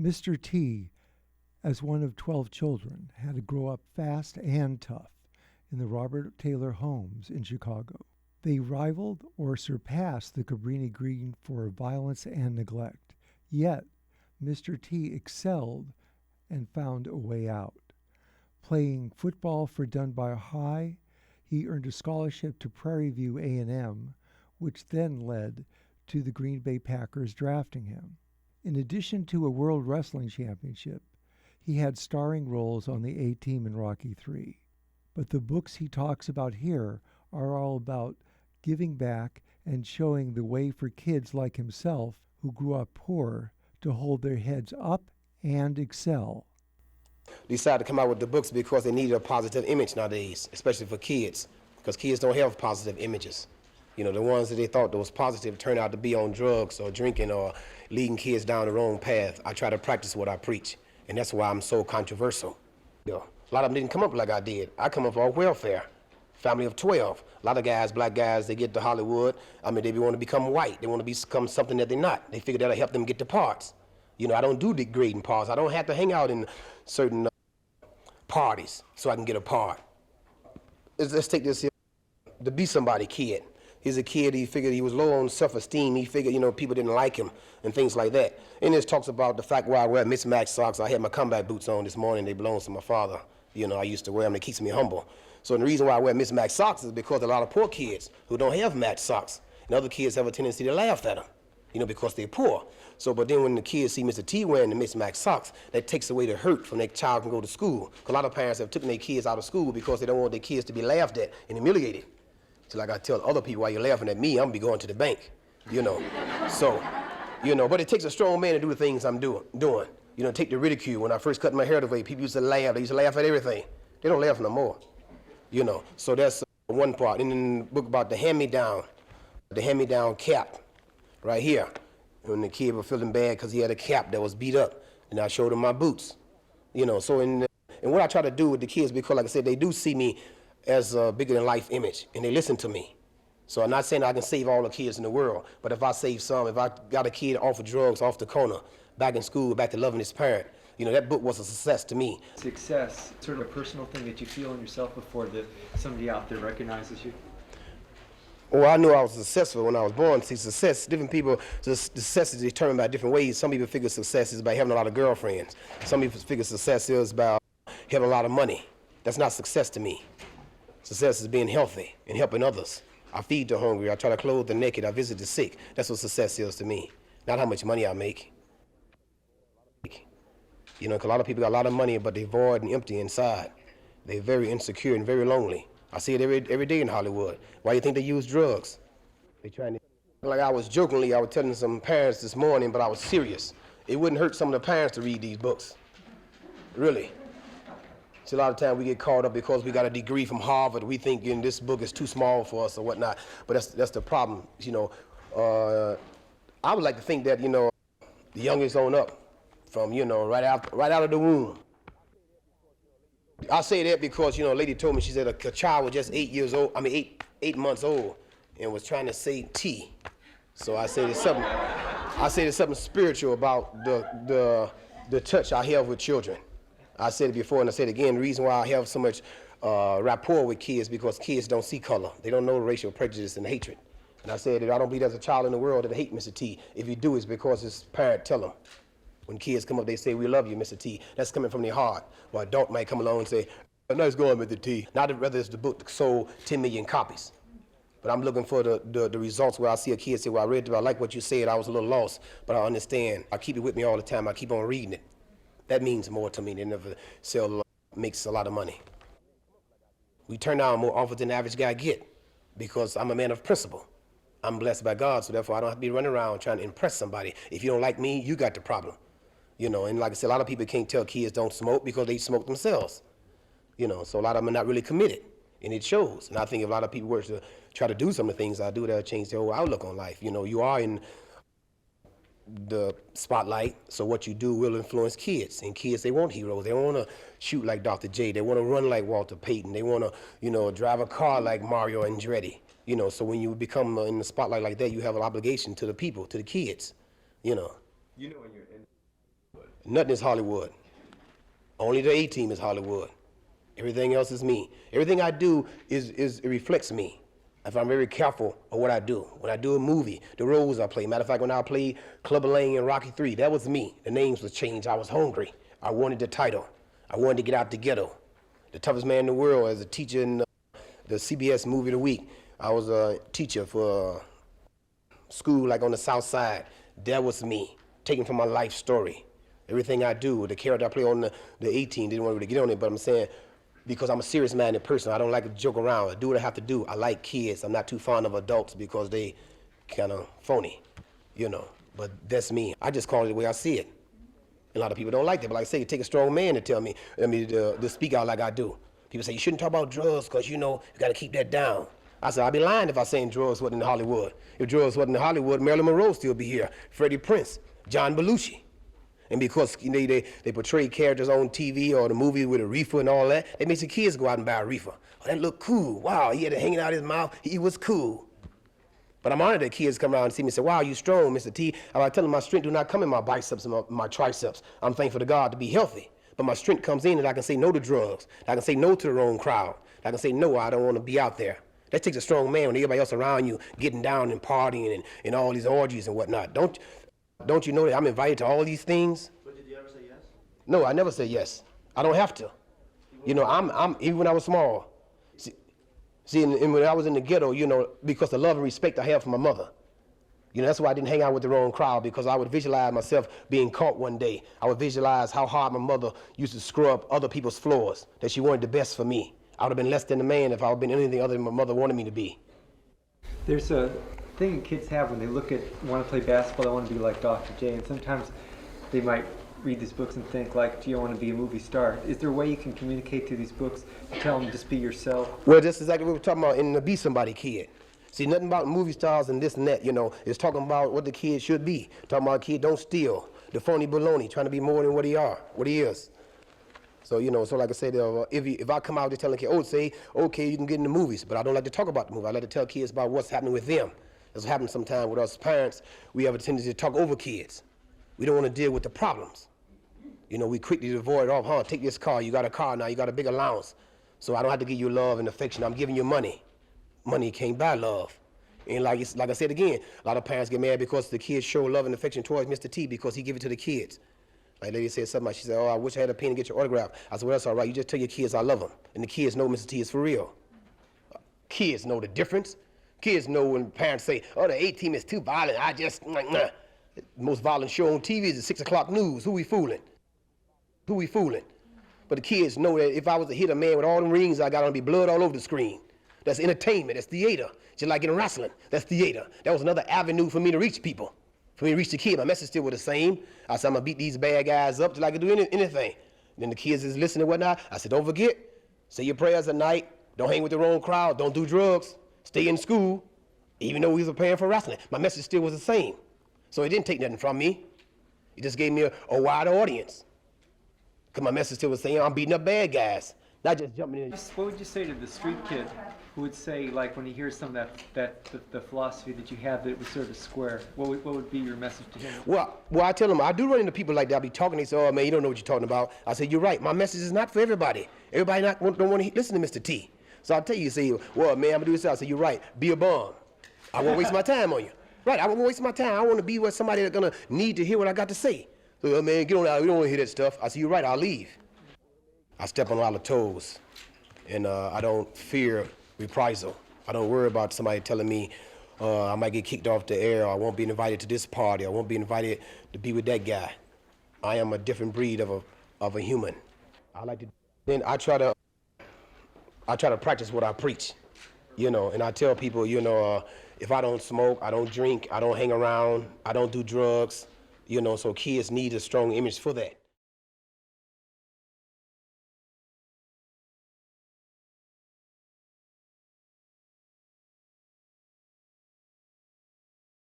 Mr. T, as one of 12 children, had to grow up fast and tough in the Robert Taylor homes in Chicago. They rivaled or surpassed the Cabrini Green for violence and neglect. Yet, Mr. T excelled and found a way out. Playing football for Dunbar High, he earned a scholarship to Prairie View A&M, which then led to the Green Bay Packers drafting him. In addition to a World Wrestling Championship, he had starring roles on the A-Team in Rocky III. But the books he talks about here are all about giving back and showing the way for kids like himself who grew up poor to hold their heads up and excel. Decided to come out with the books because they needed a positive image nowadays, especially for kids, because kids don't have positive images. You know, the ones that they thought that was positive turned out to be on drugs or drinking or leading kids down the wrong path. I try to practice what I preach, and that's why I'm so controversial. You know, a lot of them didn't come up like I did. I come up on welfare, family of 12. A lot of guys, black guys, they get to Hollywood. I mean, they want to become white. They want to become something that they're not. They figure that'll help them get the parts. You know, I don't do degrading parts. I don't have to hang out in certain parties so I can get a part. Let's take this here, the Be Somebody kid. He's a kid, he figured he was low on self-esteem. He figured, you know, people didn't like him and things like that. And this talks about the fact where I wear mismatched socks. I had my combat boots on this morning. They belong to my father. You know, I used to wear them. It keeps me humble. So the reason why I wear mismatched socks is because a lot of poor kids who don't have matched socks, and other kids have a tendency to laugh at them, you know, because they're poor. So, but then when the kids see Mr. T wearing the mismatched socks, that takes away the hurt from their child can go to school. 'Cause a lot of parents have taken their kids out of school because they don't want their kids to be laughed at and humiliated. So like I tell other people, while you're laughing at me, I'm gonna be going to the bank, you know. So, you know, but it takes a strong man to do the things I'm doing. You know, take the ridicule. When I first cut my hair the way, people used to laugh. They used to laugh at everything. They don't laugh no more, you know. So that's one part. And then the book about the hand-me-down cap, right here. When the kid was feeling bad because he had a cap that was beat up, and I showed him my boots, you know. So and what I try to do with the kids, because like I said, they do see me as a bigger than life image, and they listen to me. So I'm not saying I can save all the kids in the world, but if I save some, if I got a kid off of drugs, off the corner, back in school, back to loving his parent, you know, that book was a success to me. Success, sort of a personal thing that you feel in yourself before somebody out there recognizes you? Well, I knew I was successful when I was born. See, success, different people, success is determined by different ways. Some people figure success is by having a lot of girlfriends. Some people figure success is about having a lot of money. That's not success to me. Success is being healthy and helping others. I feed the hungry. I try to clothe the naked. I visit the sick. That's what success is to me. Not how much money I make. You know, 'cause a lot of people got a lot of money, but they're void and empty inside. They're very insecure and very lonely. I see it every day in Hollywood. Why do you think they use drugs? They trying to, like I was telling some parents this morning, but I was serious. It wouldn't hurt some of the parents to read these books. Really. See, a lot of times we get caught up because we got a degree from Harvard. We think this book is too small for us or whatnot. But that's the problem. You know, I would like to think that, you know, the youngest on up from, you know, right out of the womb. I say that because, you know, a lady told me, she said a child was just 8 years old, eight months old, and was trying to say T. So I say there's something spiritual about the touch I have with children. I said it before and I said it again, the reason why I have so much rapport with kids because kids don't see color. They don't know racial prejudice and hatred. And I said that I don't believe there's a child in the world that hate Mr. T. If you do, it's because his parent tell him. When kids come up, they say, "We love you, Mr. T." That's coming from their heart. Or an adult might come along and say, "Nice going, Mr. T." Not whether it's the book that sold 10 million copies. But I'm looking for the results where I see a kid say, "Well, I read it, I like what you said, I was a little lost, but I understand. I keep it with me all the time, I keep on reading it." That means more to me than never makes a lot of money. We turn down more offers than the average guy get because I'm a man of principle. I'm blessed by God, so therefore I don't have to be running around trying to impress somebody. If you don't like me, you got the problem. You know, and like I said, a lot of people can't tell kids don't smoke because they smoke themselves. You know, so a lot of them are not really committed, and it shows. And I think if a lot of people were to try to do some of the things I do, that'll change their whole outlook on life. You know, you are in the spotlight, so what you do will influence kids. And kids, they want heroes. They don't want to shoot like Dr. J. They want to run like Walter Payton. They want to, you know, drive a car like Mario Andretti. You know, so when you become in the spotlight like that, you have an obligation to the people, to the kids, you know. You know, when you're in Nothing is Hollywood. Only the A-team is Hollywood. Everything else is me. Everything I do it reflects me. If I'm very careful of what I do. When I do a movie, the roles I play. Matter of fact, when I played Clubber Lang in Rocky III, that was me. The names was changed. I was hungry. I wanted the title. I wanted to get out the ghetto. The toughest man in the world as a teacher in the CBS Movie of the Week. I was a teacher for school like on the South Side. That was me, taken from my life story. Everything I do, the character I play on the 18, didn't want to really get on it, but I'm saying, because I'm a serious-minded person, I don't like to joke around. I do what I have to do. I like kids. I'm not too fond of adults because they kind of phony, you know. But that's me. I just call it the way I see it. A lot of people don't like that, but like I say, it takes a strong man to tell me, to speak out like I do. People say, you shouldn't talk about drugs because, you know, you got to keep that down. I said, I'd be lying if I saying drugs wasn't in Hollywood. If drugs wasn't in Hollywood, Marilyn Monroe still be here, Freddie Prinze, John Belushi. And because they portray characters on TV or the movie with a reefer and all that, they make the kids go out and buy a reefer. Oh, that looked cool. Wow, he had it hanging out his mouth. He was cool. But I'm honored that kids come around and see me and say, wow, you strong, Mr. T. I tell them my strength do not come in my biceps and my triceps. I'm thankful to God to be healthy. But my strength comes in that I can say no to drugs. I can say no to the wrong crowd. I can say, no, I don't want to be out there. That takes a strong man when everybody else around you getting down and partying and all these orgies and whatnot. Don't you know that I'm invited to all these things? But did you ever say yes? No, I never said yes. I don't have to. You know, I'm even when I was small. See, and when I was in the ghetto, you know, because the love and respect I have for my mother. You know, that's why I didn't hang out with the wrong crowd, because I would visualize myself being caught one day. I would visualize how hard my mother used to scrub other people's floors, that she wanted the best for me. I would have been less than a man if I would have been anything other than my mother wanted me to be. There's a thing kids have when they want to play basketball, they want to be like Dr. J, and sometimes they might read these books and think like, do you want to be a movie star? Is there a way you can communicate through these books to tell them just be yourself? Well, that's exactly what we're talking about in the Be Somebody Kid. See, nothing about movie stars and this and that, you know. It's talking about what the kid should be. Talking about a kid don't steal, the phony baloney, trying to be more than what he is. So, you know, so like I said, if I come out just telling a kid, oh, say, okay, you can get in the movies, but I don't like to talk about the movie. I like to tell kids about what's happening with them. That's what happens sometimes with us parents. We have a tendency to talk over kids. We don't want to deal with the problems. You know, we quickly avoid, oh, take this car. You got a car now. You got a big allowance. So I don't have to give you love and affection. I'm giving you money. Money can't buy love. And like I said again, a lot of parents get mad because the kids show love and affection towards Mr. T because he give it to the kids. Like a lady said something like, she said, oh, I wish I had a pen to get your autograph. I said, well, that's all right. You just tell your kids I love them. And the kids know Mr. T is for real. Kids know the difference. Kids know when parents say, oh, the A-team is too violent. I just, nah. The most violent show on TV is the 6 o'clock news. Who we fooling? Who we fooling? But the kids know that if I was to hit a man with all them rings I got on, be blood all over the screen. That's entertainment. That's theater. Just like in wrestling, that's theater. That was another avenue for me to reach people, for me to reach the kid. My message still was the same. I said, I'm going to beat these bad guys up just like I do anything. Then the kids is listening and whatnot. I said, don't forget, say your prayers at night. Don't hang with the wrong crowd. Don't do drugs. Stay in school. Even though we was preparing for wrestling, my message still was the same. So it didn't take nothing from me. It just gave me a wider audience. Because my message still was saying, I'm beating up bad guys, not just jumping in. What would you say to the street kid who would say, like, when he hears some of the philosophy that you have that was sort of square, what would be your message to him? Well, I tell them, I do run into people like that. I be talking, they say, oh, man, you don't know what you're talking about. I say, you're right. My message is not for everybody. Everybody don't want to listen to Mr. T. So I'll tell you, say, well, man, I'm going to do this. I say, you're right. Be a bum. I won't waste my time on you. Right, I won't waste my time. I want to be with somebody that's going to need to hear what I got to say. So, man, get on out. We don't want to hear that stuff. I say, you're right. I'll leave. I step on a lot of toes, and I don't fear reprisal. I don't worry about somebody telling me I might get kicked off the air, or I won't be invited to this party, I won't be invited to be with that guy. I am a different breed of a human. I try to practice what I preach, you know, and I tell people, you know, if I don't smoke, I don't drink, I don't hang around, I don't do drugs, you know, so kids need a strong image for that.